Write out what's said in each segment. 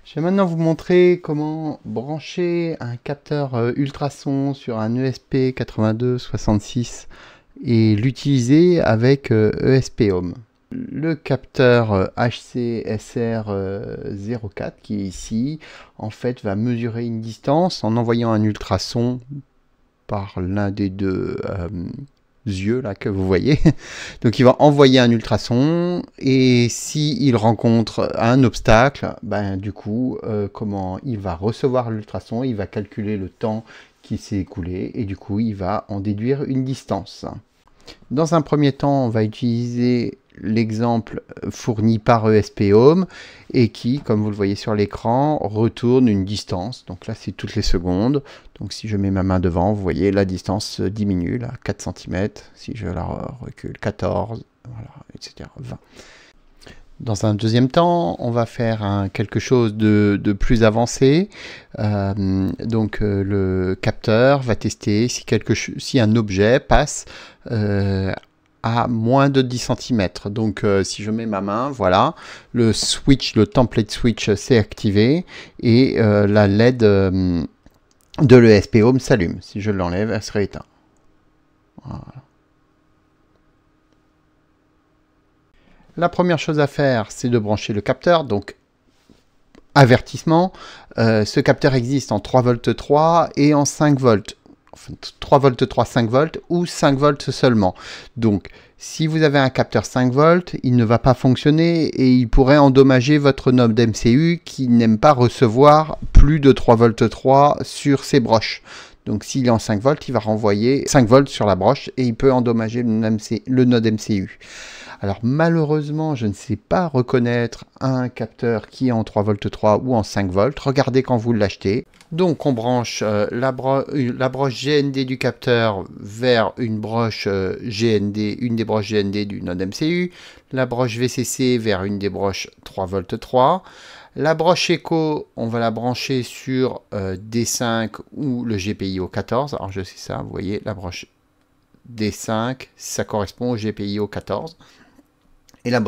Je vais maintenant vous montrer comment brancher un capteur ultrason sur un ESP8266 et l'utiliser avec ESP Home. Le capteur HCSR04 qui est ici, en fait, va mesurer une distance en envoyant un ultrason par l'un des deux yeux là que vous voyez. Donc il va envoyer un ultrason et s'il rencontre un obstacle, ben, du coup, comment il va recevoir l'ultrason, il va calculer le temps qui s'est écoulé et du coup il va en déduire une distance. Dans un premier temps, on va utiliser l'exemple fourni par ESP Home et qui, comme vous le voyez sur l'écran, retourne une distance. Donc là, c'est toutes les secondes. Donc si je mets ma main devant, vous voyez, la distance diminue, là, 4 cm. Si je la recule, 14, voilà, etc., 20. Dans un deuxième temps, on va faire quelque chose de plus avancé. Le capteur va tester si un objet passe à moins de 10 cm. Donc si je mets ma main, voilà, le template switch s'est activé et la LED de l'ESP Home s'allume. Si je l'enlève, elle serait éteinte. Voilà. La première chose à faire, c'est de brancher le capteur. Donc, avertissement, ce capteur existe en 3V3 et en 5V. Enfin, 3V3, 5V ou 5V seulement. Donc, si vous avez un capteur 5V, il ne va pas fonctionner et il pourrait endommager votre node MCU qui n'aime pas recevoir plus de 3V3 sur ses broches. Donc, s'il est en 5V, il va renvoyer 5V sur la broche et il peut endommager le node MCU. Alors malheureusement, je ne sais pas reconnaître un capteur qui est en 3V3 ou en 5V. Regardez quand vous l'achetez. Donc on branche la broche GND du capteur vers une broche GND, une des broches GND du node MCU, la broche VCC vers une des broches 3V3. La broche Echo, on va la brancher sur D5 ou le GPIO 14. Alors je sais ça, vous voyez, la broche D5, ça correspond au GPIO 14. Et la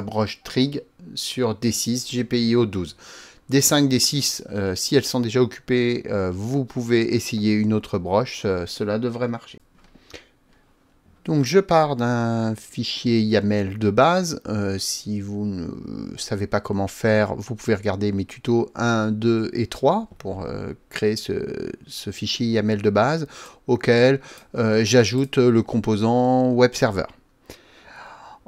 broche Trig sur D6, GPIO 12. D5, D6, si elles sont déjà occupées, vous pouvez essayer une autre broche, cela devrait marcher. Donc je pars d'un fichier YAML de base. Si vous ne savez pas comment faire, vous pouvez regarder mes tutos 1, 2 et 3 pour créer ce fichier YAML de base auquel j'ajoute le composant web server.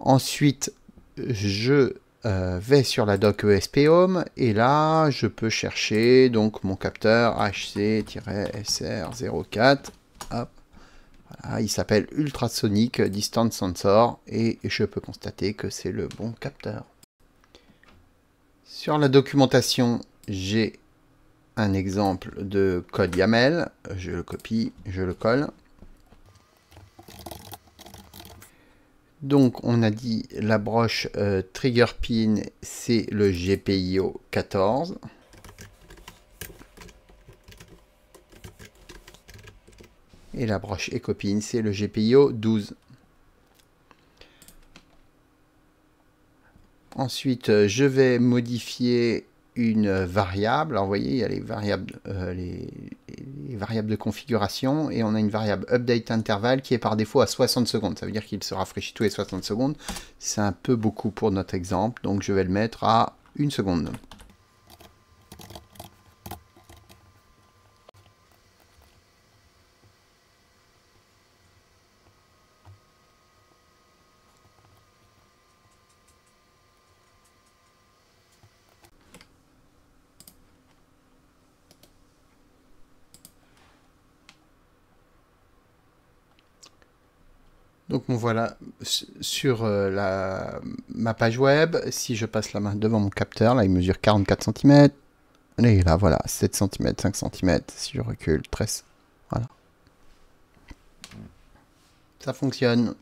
Ensuite, je vais sur la doc ESP Home et là, je peux chercher donc mon capteur HC-SR04. Hop. Voilà, il s'appelle Ultrasonic Distance Sensor et je peux constater que c'est le bon capteur. Sur la documentation, j'ai un exemple de code YAML. Je le copie, je le colle. Donc on a dit la broche trigger pin, c'est le GPIO 14. Et la broche echo pin, c'est le GPIO 12. Ensuite, je vais modifier une variable. Alors vous voyez, il y a les variables de configuration et on a une variable update interval qui est par défaut à 60 secondes. Ça veut dire qu'il se rafraîchit tous les 60 secondes. C'est un peu beaucoup pour notre exemple, donc je vais le mettre à 1 seconde. Donc me voilà sur ma page web. Si je passe la main devant mon capteur, là il mesure 44 cm. Et là voilà, 7 cm, 5 cm. Si je recule, 13. Voilà. Ça fonctionne.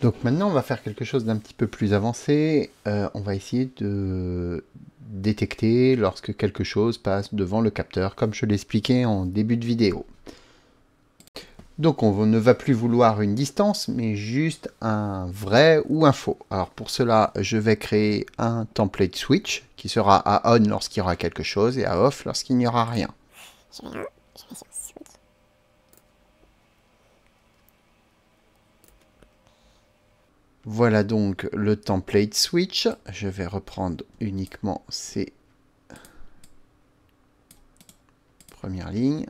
Donc maintenant on va faire quelque chose d'un petit peu plus avancé. On va essayer de détecter lorsque quelque chose passe devant le capteur, comme je l'expliquais en début de vidéo. Donc on ne va plus vouloir une distance, mais juste un vrai ou un faux. Alors pour cela, je vais créer un template switch qui sera à on lorsqu'il y aura quelque chose et à off lorsqu'il n'y aura rien. Je vais là, je vais sur switch. Voilà donc le template switch. Je vais reprendre uniquement ces premières lignes.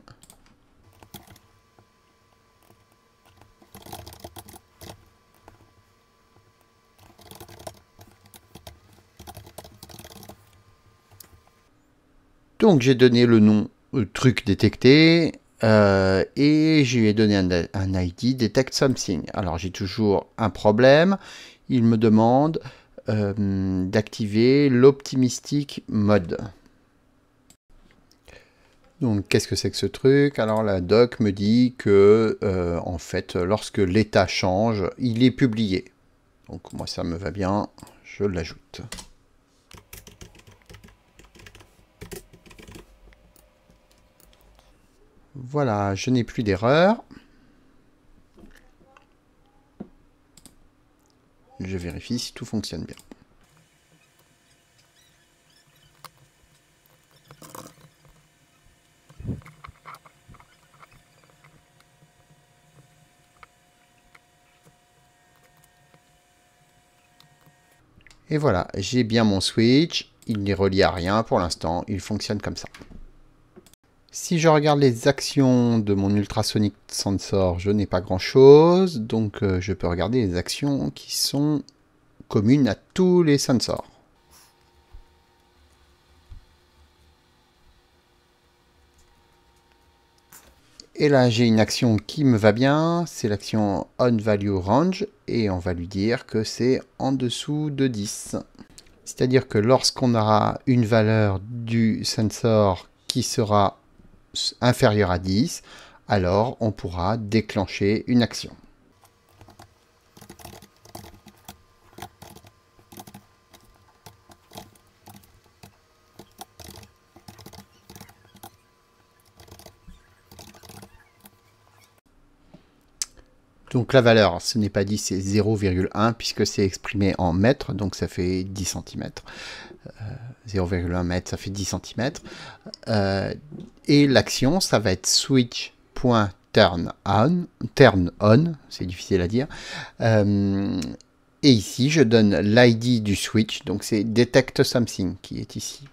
Donc j'ai donné le nom truc détecté et je lui ai donné un ID detect something. Alors j'ai toujours un problème. Il me demande d'activer l'optimistic mode. Donc qu'est-ce que c'est que ce truc? Alors la doc me dit que en fait lorsque l'état change, il est publié. Donc moi ça me va bien, je l'ajoute. Voilà, je n'ai plus d'erreur. Je vérifie si tout fonctionne bien. Et voilà, j'ai bien mon switch. Il n'est relié à rien pour l'instant. Il fonctionne comme ça. Si je regarde les actions de mon ultrasonic sensor, je n'ai pas grand chose. Donc je peux regarder les actions qui sont communes à tous les sensors. Et là, j'ai une action qui me va bien. C'est l'action onValueRange. Et on va lui dire que c'est en dessous de 10. C'est-à-dire que lorsqu'on aura une valeur du sensor qui sera inférieure à 10, alors on pourra déclencher une action. Donc la valeur, ce n'est pas 10, c'est 0,1 puisque c'est exprimé en mètres, donc ça fait 10 cm. 0,1 mètre, ça fait 10 cm. Et l'action, ça va être switch.turnOn, c'est difficile à dire. Et ici, je donne l'ID du switch, donc c'est detect something qui est ici.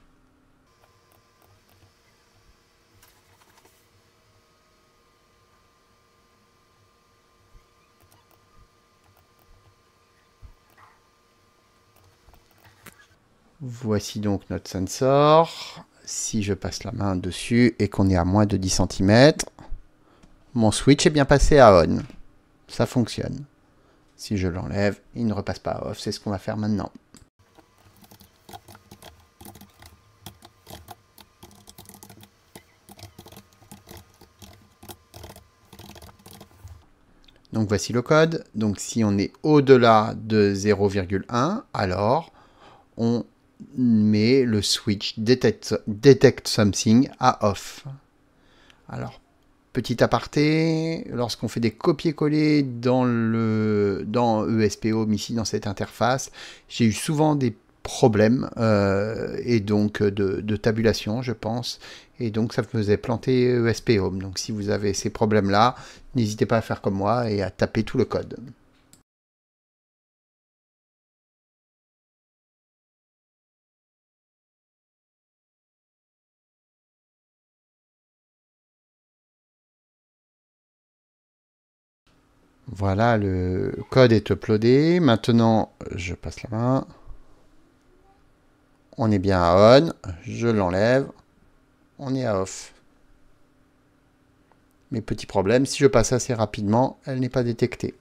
Voici donc notre sensor. Si je passe la main dessus et qu'on est à moins de 10 cm, mon switch est bien passé à on. Ça fonctionne. Si je l'enlève, il ne repasse pas à off. C'est ce qu'on va faire maintenant. Donc voici le code. Donc si on est au-delà de 0,1, alors on met le switch detect something à off. Alors, petit aparté, lorsqu'on fait des copier-coller dans ESP-Home, ici dans cette interface, j'ai eu souvent des problèmes et donc de tabulation, je pense. Et donc ça me faisait planter ESP-Home. Donc si vous avez ces problèmes-là, n'hésitez pas à faire comme moi et à taper tout le code. Voilà, le code est uploadé. Maintenant, je passe la main. On est bien à on. Je l'enlève. On est à off. Mais petit problème, si je passe assez rapidement, elle n'est pas détectée.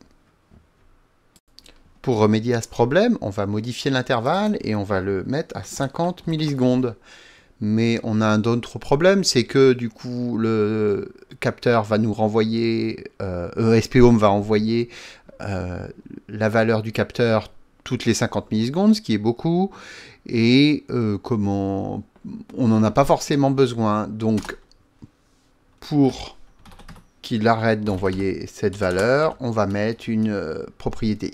Pour remédier à ce problème, on va modifier l'intervalle et on va le mettre à 50 millisecondes. Mais on a un autre problème, c'est que du coup le capteur va nous renvoyer, ESP-Home va envoyer la valeur du capteur toutes les 50 millisecondes, ce qui est beaucoup, et on n'en a pas forcément besoin. Donc pour qu'il arrête d'envoyer cette valeur, on va mettre une propriété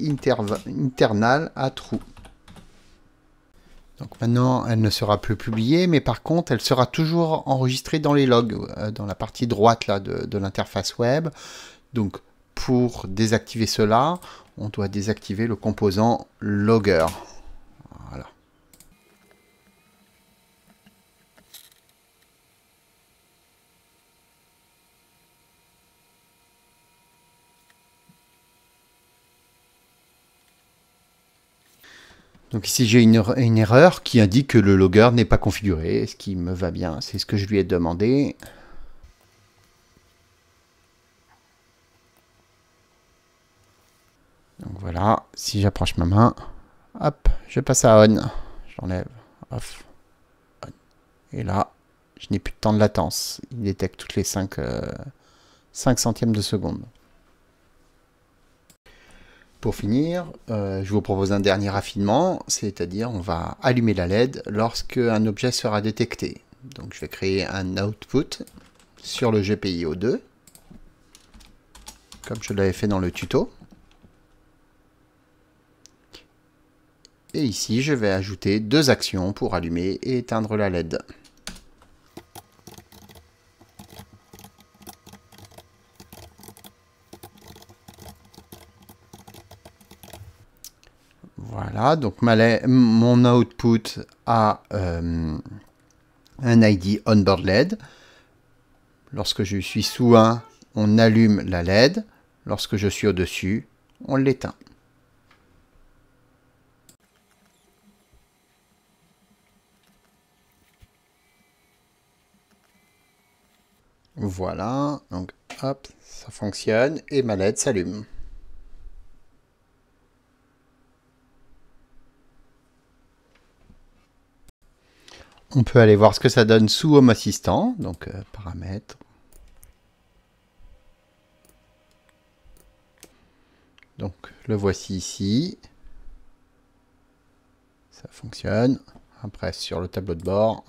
internale à true. Donc maintenant, elle ne sera plus publiée, mais par contre, elle sera toujours enregistrée dans les logs, dans la partie droite là, de l'interface web. Donc pour désactiver cela, on doit désactiver le composant logger. Voilà. Donc ici j'ai une erreur qui indique que le logger n'est pas configuré, ce qui me va bien, c'est ce que je lui ai demandé. Donc voilà, si j'approche ma main, hop, je passe à on, j'enlève, off, on. Et là, je n'ai plus de temps de latence, il détecte toutes les 5 centièmes de seconde. Pour finir, je vous propose un dernier raffinement, c'est-à-dire on va allumer la LED lorsque un objet sera détecté. Donc je vais créer un output sur le GPIO2, comme je l'avais fait dans le tuto. Et ici, je vais ajouter 2 actions pour allumer et éteindre la LED. Voilà, donc mon output a un ID onboard LED. Lorsque je suis sous 1, on allume la LED. Lorsque je suis au-dessus, on l'éteint. Voilà, donc hop, ça fonctionne et ma LED s'allume. On peut aller voir ce que ça donne sous Home Assistant, donc paramètres. Donc le voici ici. Ça fonctionne. Après sur le tableau de bord.